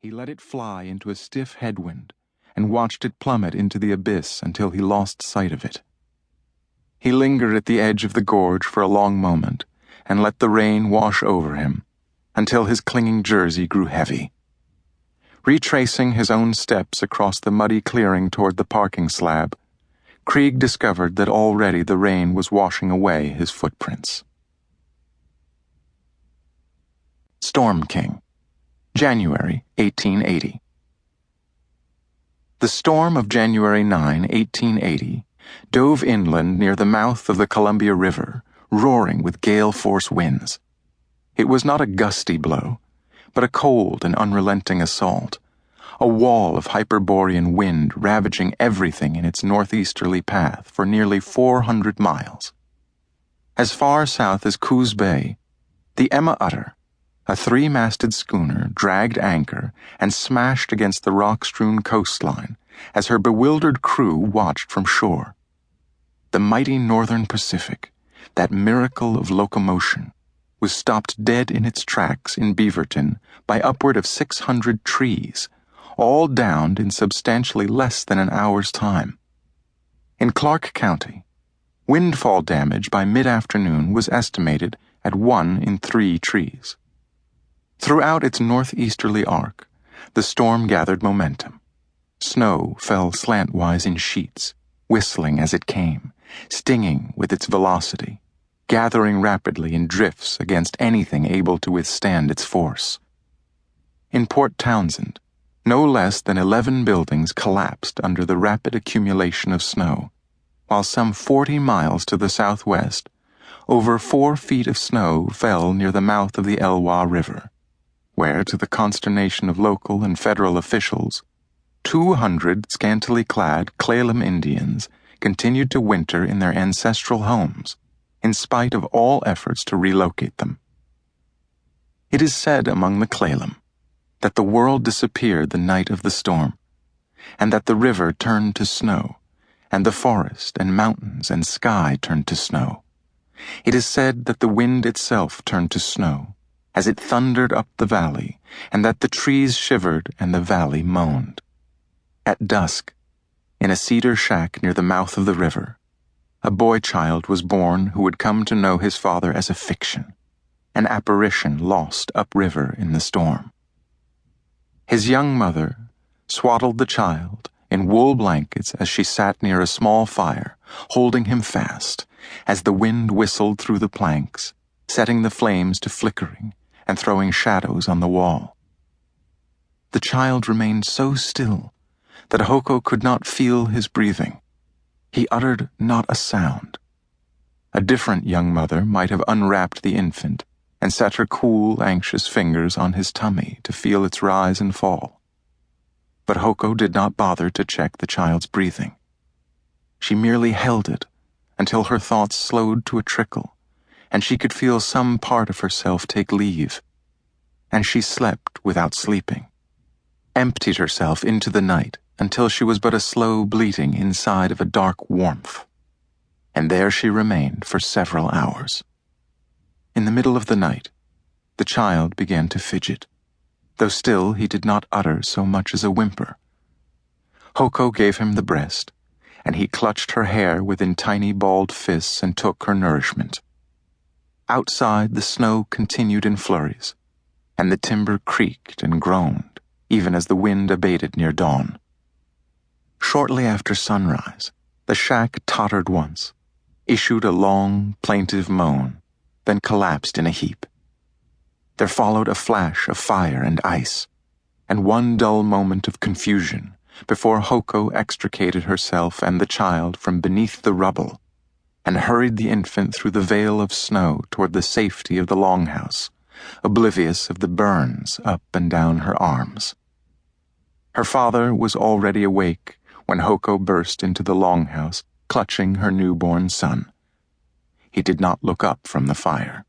He let it fly into a stiff headwind and watched it plummet into the abyss until he lost sight of it. He lingered at the edge of the gorge for a long moment and let the rain wash over him until his clinging jersey grew heavy. Retracing his own steps across the muddy clearing toward the parking slab, Krieg discovered that already the rain was washing away his footprints. Storm King, January 1880. The storm of January 9, 1880, dove inland near the mouth of the Columbia River, roaring with gale-force winds. It was not a gusty blow, but a cold and unrelenting assault, a wall of Hyperborean wind ravaging everything in its northeasterly path for nearly 400 miles. As far south as Coos Bay, the Emma Utter, a three-masted schooner, dragged anchor and smashed against the rock-strewn coastline as her bewildered crew watched from shore. The mighty Northern Pacific, that miracle of locomotion, was stopped dead in its tracks in Beaverton by upward of 600 trees, all downed in substantially less than an hour's time. In Clark County, windfall damage by mid-afternoon was estimated at 1 in 3 trees. Throughout its northeasterly arc, the storm gathered momentum. Snow fell slantwise in sheets, whistling as it came, stinging with its velocity, gathering rapidly in drifts against anything able to withstand its force. In Port Townsend, no less than 11 buildings collapsed under the rapid accumulation of snow, while some 40 miles to the southwest, over 4 feet of snow fell near the mouth of the Elwha River, where, to the consternation of local and federal officials, 200 scantily clad Clallam Indians continued to winter in their ancestral homes, in spite of all efforts to relocate them. It is said among the Clallam that the world disappeared the night of the storm, and that the river turned to snow, and the forest and mountains and sky turned to snow. It is said that the wind itself turned to snow, as it thundered up the valley, and that the trees shivered and the valley moaned. At dusk, in a cedar shack near the mouth of the river, a boy-child was born who would come to know his father as a fiction, an apparition lost upriver in the storm. His young mother swaddled the child in wool blankets as she sat near a small fire, holding him fast, as the wind whistled through the planks, setting the flames to flickering and throwing shadows on the wall. The child remained so still that Hoko could not feel his breathing. He uttered not a sound. A different young mother might have unwrapped the infant and set her cool, anxious fingers on his tummy to feel its rise and fall. But Hoko did not bother to check the child's breathing. She merely held it until her thoughts slowed to a trickle, and she could feel some part of herself take leave. And she slept without sleeping, emptied herself into the night until she was but a slow bleating inside of a dark warmth. And there she remained for several hours. In the middle of the night, the child began to fidget, though still he did not utter so much as a whimper. Hoko gave him the breast, and he clutched her hair within tiny balled fists and took her nourishment. Outside, the snow continued in flurries, and the timber creaked and groaned, even as the wind abated near dawn. Shortly after sunrise, the shack tottered once, issued a long, plaintive moan, then collapsed in a heap. There followed a flash of fire and ice, and one dull moment of confusion before Hoko extricated herself and the child from beneath the rubble and hurried the infant through the veil of snow toward the safety of the longhouse, oblivious of the burns up and down her arms. Her father was already awake when Hoko burst into the longhouse, clutching her newborn son. He did not look up from the fire.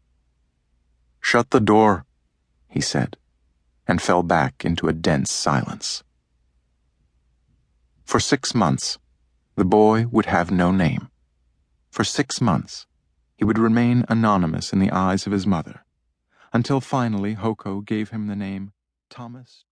"Shut the door," he said, and fell back into a dense silence. For 6 months, the boy would have no name. For 6 months, he would remain anonymous in the eyes of his mother, until finally Hoko gave him the name Thomas